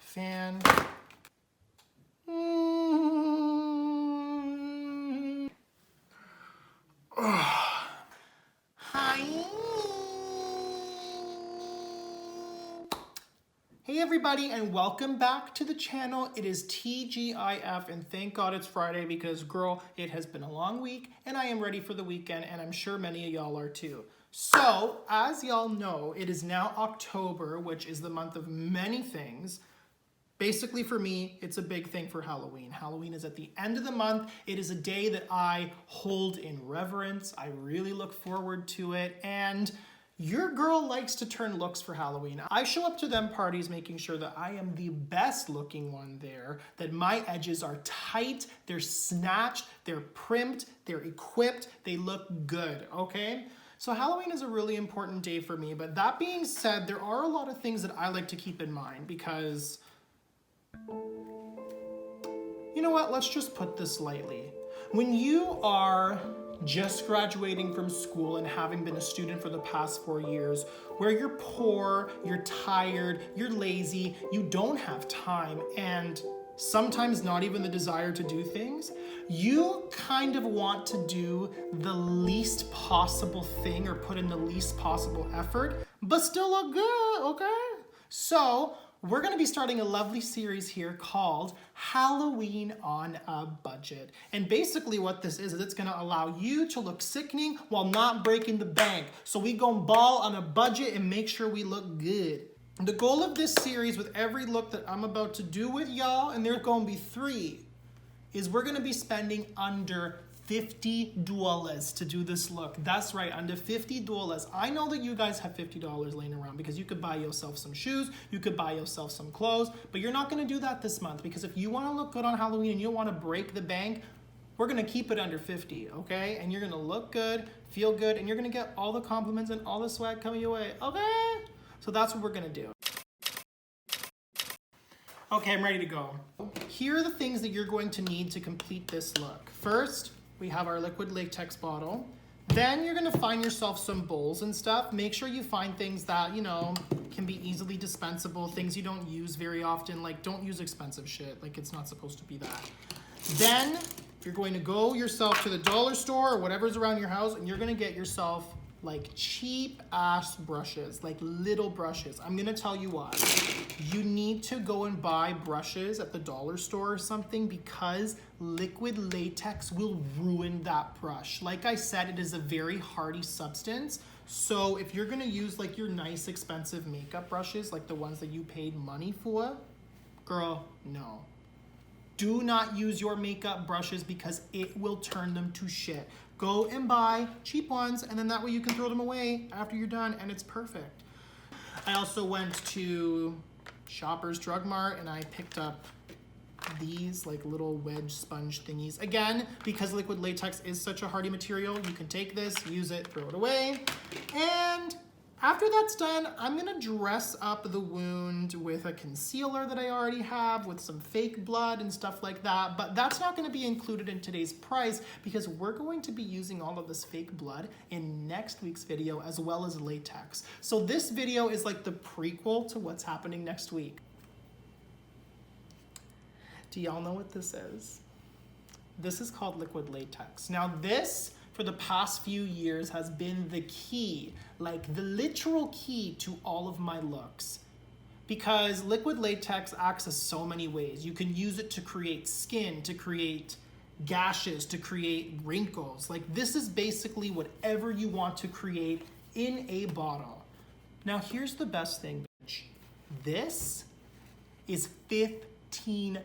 fan. Hi. Hey everybody, and welcome back to the channel. It is TGIF, and thank God it's Friday because, girl, it has been a long week and I am ready for the weekend, and I'm sure many of y'all are too. So, as y'all know, it is now October, which is the month of many things. Basically, for me, it's a big thing for Halloween. Halloween is at the end of the month. It is a day that I hold in reverence. I really look forward to it, and your girl likes to turn looks for Halloween. I show up to them parties making sure that I am the best looking one there, that my edges are tight, they're snatched, they're primped, they're equipped, they look good, okay? So Halloween is a really important day for me, but that being said, there are a lot of things that I like to keep in mind because, you know what, let's just put this lightly. When you are just graduating from school and having been a student for the past 4 years, where you're poor, you're tired, you're lazy, you don't have time, and sometimes not even the desire to do things, you kind of want to do the least possible thing or put in the least possible effort, but still look good, okay? So, we're gonna be starting a lovely series here called Halloween on a Budget. And basically what this is it's gonna allow you to look sickening while not breaking the bank. So we gon' ball on a budget and make sure we look good. The goal of this series with every look that I'm about to do with y'all, and there's gonna be 3, is we're gonna be spending under $50 to do this look. That's right, under $50. I know that you guys have $50 laying around because you could buy yourself some shoes, you could buy yourself some clothes, but you're not gonna do that this month because if you wanna look good on Halloween and you wanna break the bank, we're gonna keep it under 50, okay? And you're gonna look good, feel good, and you're gonna get all the compliments and all the swag coming your way, okay? So that's what we're gonna do. Okay, I'm ready to go. Here are the things that you're going to need to complete this look. First, we have our liquid latex bottle. Then you're gonna find yourself some bowls and stuff. Make sure you find things that, you know, can be easily dispensable, things you don't use very often, like don't use expensive shit, like it's not supposed to be that. Then, you're going to go yourself to the dollar store or whatever's around your house and you're gonna get yourself like cheap ass brushes, like little brushes. I'm gonna tell you why. You need to go and buy brushes at the dollar store or something because liquid latex will ruin that brush. Like I said, it is a very hardy substance. So if you're gonna use like your nice expensive makeup brushes, like the ones that you paid money for, girl, no. Do not use your makeup brushes because it will turn them to shit. Go and buy cheap ones and then that way you can throw them away after you're done and it's perfect. I also went to Shoppers Drug Mart and I picked up these like little wedge sponge thingies. Again, because liquid latex is such a hardy material, you can take this, use it, throw it away. And after that's done, I'm gonna dress up the wound with a concealer that I already have, with some fake blood and stuff like that, but that's not gonna be included in today's price because we're going to be using all of this fake blood in next week's video as well as latex. So this video is like the prequel to what's happening next week. Do y'all know what this is? This is called liquid latex. Now this, for the past few years, has been the key, like the literal key to all of my looks. Because liquid latex acts as so many ways. You can use it to create skin, to create gashes, to create wrinkles. Like this is basically whatever you want to create in a bottle. Now here's the best thing, bitch. This is $15,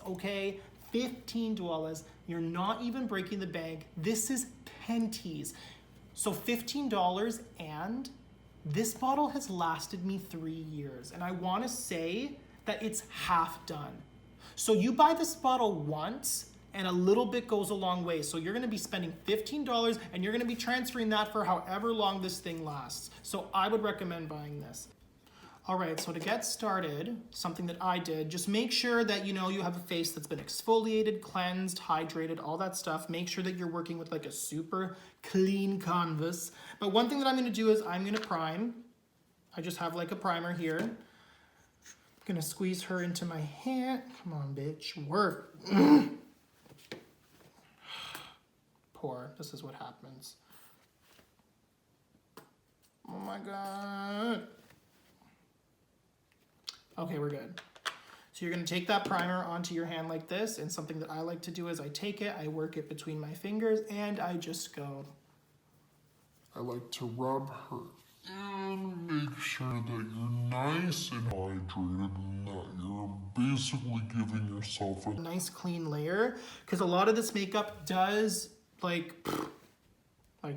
okay? $15. You're not even breaking the bank. This is penties. So $15, and this bottle has lasted me 3 years. And I wanna say that it's half done. So you buy this bottle once and a little bit goes a long way. So you're gonna be spending $15 and you're gonna be transferring that for however long this thing lasts. So I would recommend buying this. All right, so to get started, something that I did, just make sure that you know you have a face that's been exfoliated, cleansed, hydrated, all that stuff. Make sure that you're working with like a super clean canvas. But one thing that I'm gonna do is I'm gonna prime. I just have like a primer here. I'm gonna squeeze her into my hand. Come on, bitch, work. Pour, this is what happens. Oh my God. Okay, we're good. So you're gonna take that primer onto your hand like this, and something that I like to do is I take it, I work it between my fingers, and I just go. I like to rub her in, make sure that you're nice and hydrated and that you're basically giving yourself a nice clean layer, because a lot of this makeup does like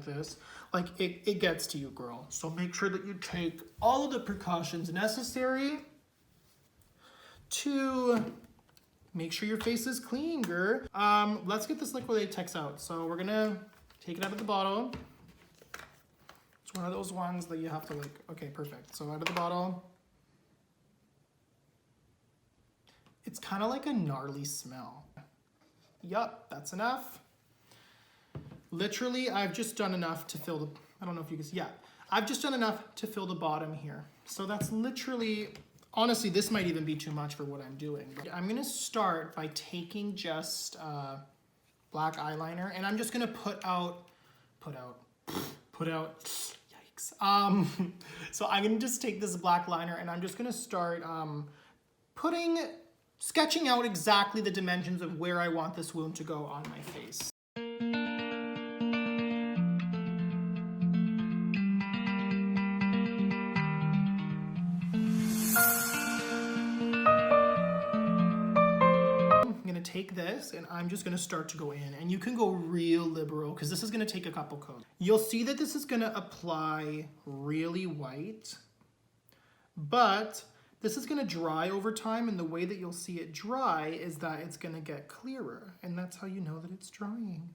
this. Like it gets to you, girl. So make sure that you take all of the precautions necessary to make sure your face is clean, girl. Let's get this liquid latex out. So we're gonna take it out of the bottle. It's one of those ones that you have to like, okay, perfect. So out of the bottle. It's kind of like a gnarly smell. Yup, that's enough. Literally, I've just done enough to fill the, I don't know if you can see, yeah. I've just done enough to fill the bottom here. So that's literally, honestly, this might even be too much for what I'm doing. But I'm gonna start by taking just black eyeliner, and I'm just gonna put out, yikes. So I'm gonna just take this black liner, and I'm just gonna start sketching out exactly the dimensions of where I want this wound to go on my face. Take this and I'm just gonna start to go in, and you can go real liberal because this is gonna take a couple coats. You'll see that this is gonna apply really white, but this is gonna dry over time, and the way that you'll see it dry is that it's gonna get clearer, and that's how you know that it's drying.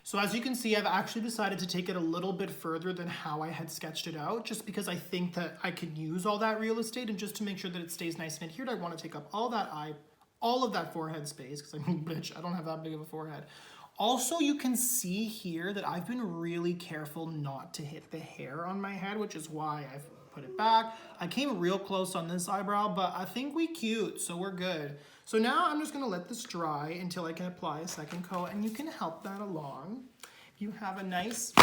So as you can see, I've actually decided to take it a little bit further than how I had sketched it out, just because I think that I could use all that real estate, and just to make sure that it stays nice and adhered, I want to take up all of that forehead space, because I'm a bitch, I don't have that big of a forehead. Also, you can see here that I've been really careful not to hit the hair on my head, which is why I've put it back. I came real close on this eyebrow, but I think we cute, so we're good. So now I'm just gonna let this dry until I can apply a second coat, and you can help that along. If you have a nice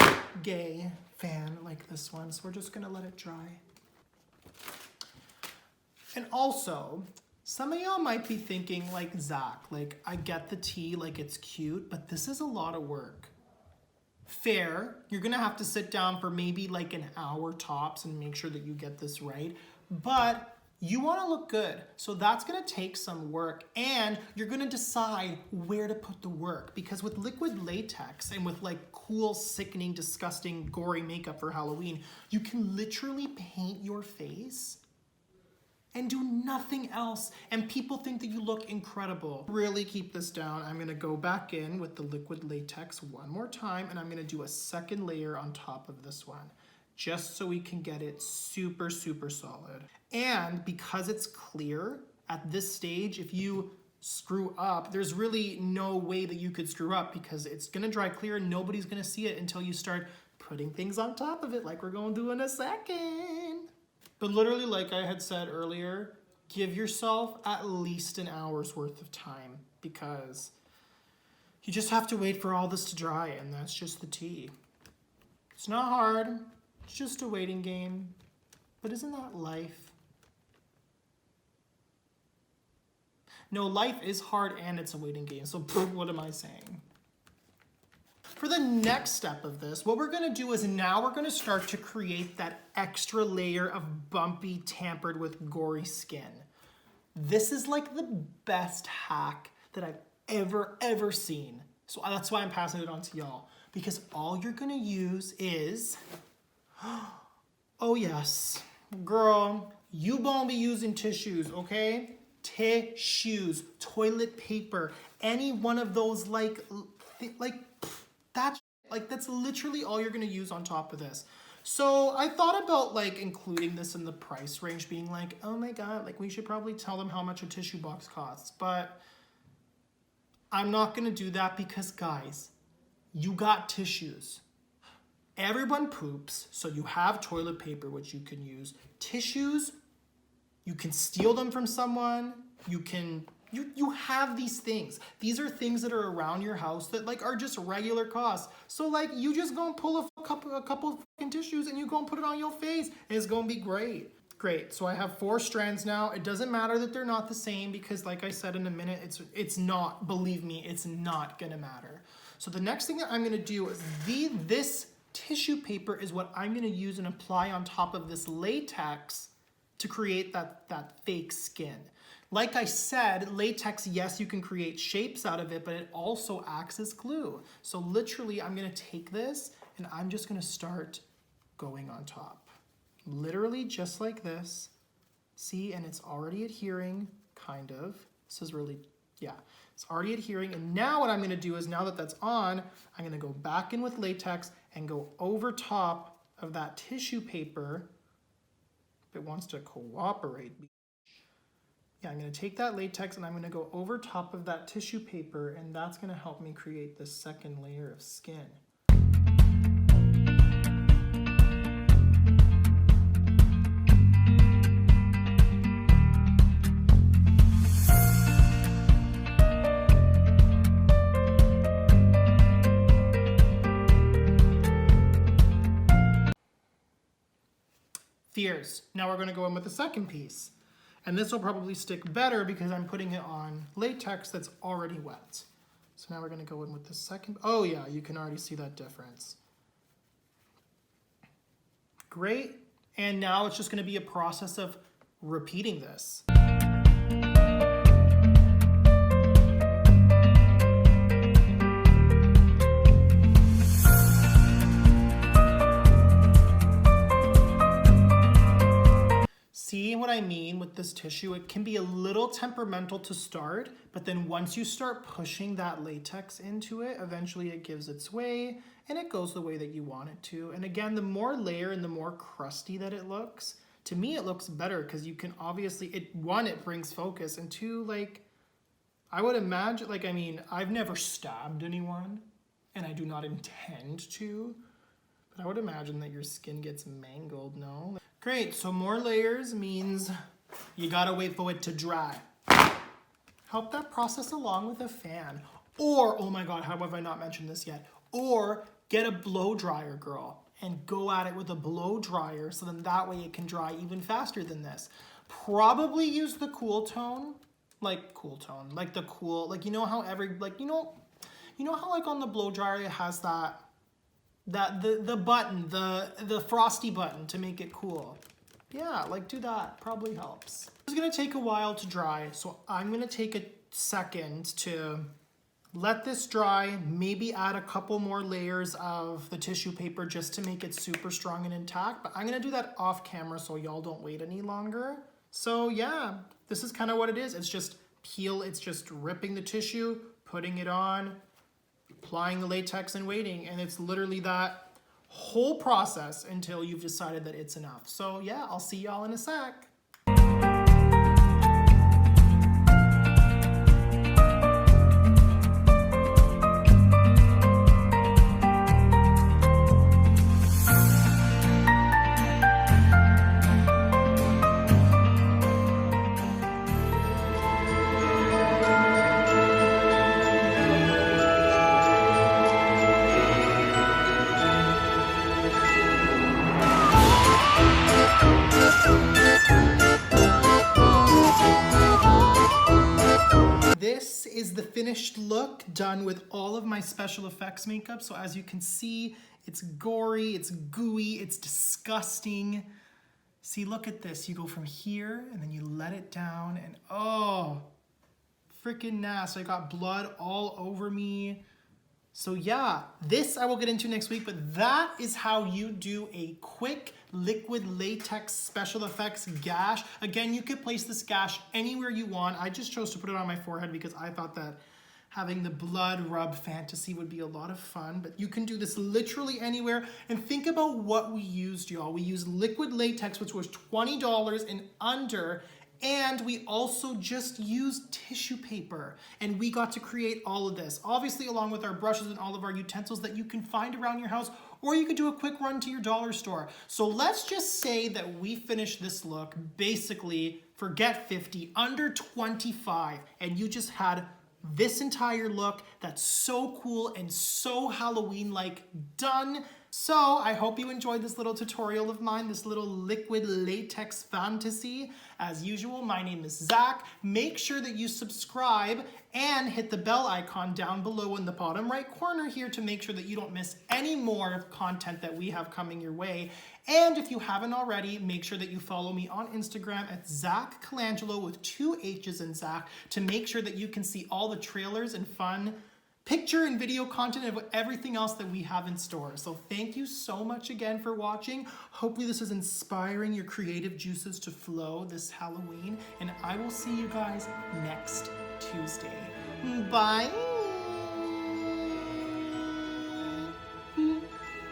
gay fan like this one, so we're just gonna let it dry. And also, some of y'all might be thinking like, Zach, like I get the tea, like it's cute, but this is a lot of work. Fair, you're gonna have to sit down for maybe like an hour tops and make sure that you get this right, but you wanna look good. So that's gonna take some work, and you're gonna decide where to put the work, because with liquid latex and with like cool, sickening, disgusting, gory makeup for Halloween, you can literally paint your face and do nothing else, and people think that you look incredible. Really keep this down. I'm gonna go back in with the liquid latex one more time, and I'm gonna do a second layer on top of this one, just so we can get it super, super solid. And because it's clear, at this stage, if you screw up, there's really no way that you could screw up, because it's gonna dry clear and nobody's gonna see it until you start putting things on top of it, like we're gonna do in a second. But literally, like I had said earlier, give yourself at least an hour's worth of time, because you just have to wait for all this to dry, and that's just the tea. It's not hard, it's just a waiting game. But isn't that life? No, life is hard and it's a waiting game, so what am I saying? For the next step of this, what we're gonna do is now we're gonna start to create that extra layer of bumpy, tampered with gory skin. This is like the best hack that I've ever seen. So that's why I'm passing it on to y'all, because all you're gonna use is, oh yes, girl, you won't be using tissues, okay? Tissues, toilet paper, any one of those that's literally all you're gonna use on top of this. So I thought about like including this in the price range, being like, oh my God, like we should probably tell them how much a tissue box costs. But I'm not gonna do that because guys, you got tissues. Everyone poops, so you have toilet paper, which you can use. Tissues, you can steal them from someone. You have these things. These are things that are around your house that like are just regular costs. So like you just go and pull a couple of fucking tissues and you go and put it on your face and it's gonna be great. Great, so I have 4 strands now. It doesn't matter that they're not the same because like I said in a minute, it's not, believe me, it's not gonna matter. So the next thing that I'm gonna do is this tissue paper is what I'm gonna use and apply on top of this latex to create that fake skin. Like I said, latex, yes, you can create shapes out of it, but it also acts as glue. So literally, I'm gonna take this and I'm just gonna start going on top. Literally just like this. See, and it's already adhering, kind of. This is really, yeah, it's already adhering. And now what I'm gonna do is now that that's on, I'm gonna go back in with latex and go over top of that tissue paper. If it wants to cooperate. Yeah, I'm gonna take that latex and I'm gonna go over top of that tissue paper and that's gonna help me create this second layer of skin. Fears. Now we're gonna go in with the second piece. And this will probably stick better because I'm putting it on latex that's already wet. So now we're gonna go in with the second. Oh yeah, you can already see that difference. Great. And now it's just gonna be a process of repeating this. See what I mean with this tissue? It can be a little temperamental to start, but then once you start pushing that latex into it, eventually it gives its way and it goes the way that you want it to. And again, the more layer and the more crusty that it looks, to me it looks better because you can obviously, it brings focus, and 2, like, I would imagine, like, I mean, I've never stabbed anyone and I do not intend to, but I would imagine that your skin gets mangled, no? Great, so more layers means you gotta wait for it to dry. Help that process along with a fan. Or, oh my God, how have I not mentioned this yet? Or get a blow dryer, girl, and go at it with a blow dryer so then that way it can dry even faster than this. Probably use the cool tone, like the cool, like you know how you know how like on the blow dryer it has the button, the frosty button to make it cool. Yeah, like do that, probably helps. It's gonna take a while to dry, so I'm gonna take a second to let this dry, maybe add a couple more layers of the tissue paper just to make it super strong and intact, but I'm gonna do that off camera so y'all don't wait any longer. So yeah, this is kind of what it is. It's just it's just ripping the tissue, putting it on, applying the latex and waiting, and it's literally that whole process until you've decided that it's enough. So yeah, I'll see y'all in a sec. This is the finished look done with all of my special effects makeup. So as you can see, it's gory, it's gooey, it's disgusting. See, look at this. You go from here and then you let it down and oh, freaking nasty. I got blood all over me. So yeah, this I will get into next week, but that is how you do a quick liquid latex special effects gash. Again, you could place this gash anywhere you want. I just chose to put it on my forehead because I thought that having the blood rub fantasy would be a lot of fun, but you can do this literally anywhere. And think about what we used, y'all. We used liquid latex, which was $20 and under, And we also just used tissue paper, and we got to create all of this, obviously along with our brushes and all of our utensils that you can find around your house, or you could do a quick run to your dollar store. So let's just say that we finished this look, basically, forget 50, under 25, and you just had this entire look that's so cool and so Halloween-like done. So I hope you enjoyed this little tutorial of mine, this little liquid latex fantasy. As usual, my name is Zach. Make sure that you subscribe and hit the bell icon down below in the bottom right corner here to make sure that you don't miss any more content that we have coming your way. And if you haven't already, make sure that you follow me on Instagram at Zach Colangelo with 2 H's in Zach to make sure that you can see all the trailers and fun picture and video content of everything else that we have in store. So thank you so much again for watching. Hopefully this is inspiring your creative juices to flow this Halloween, and I will see you guys next Tuesday. Bye.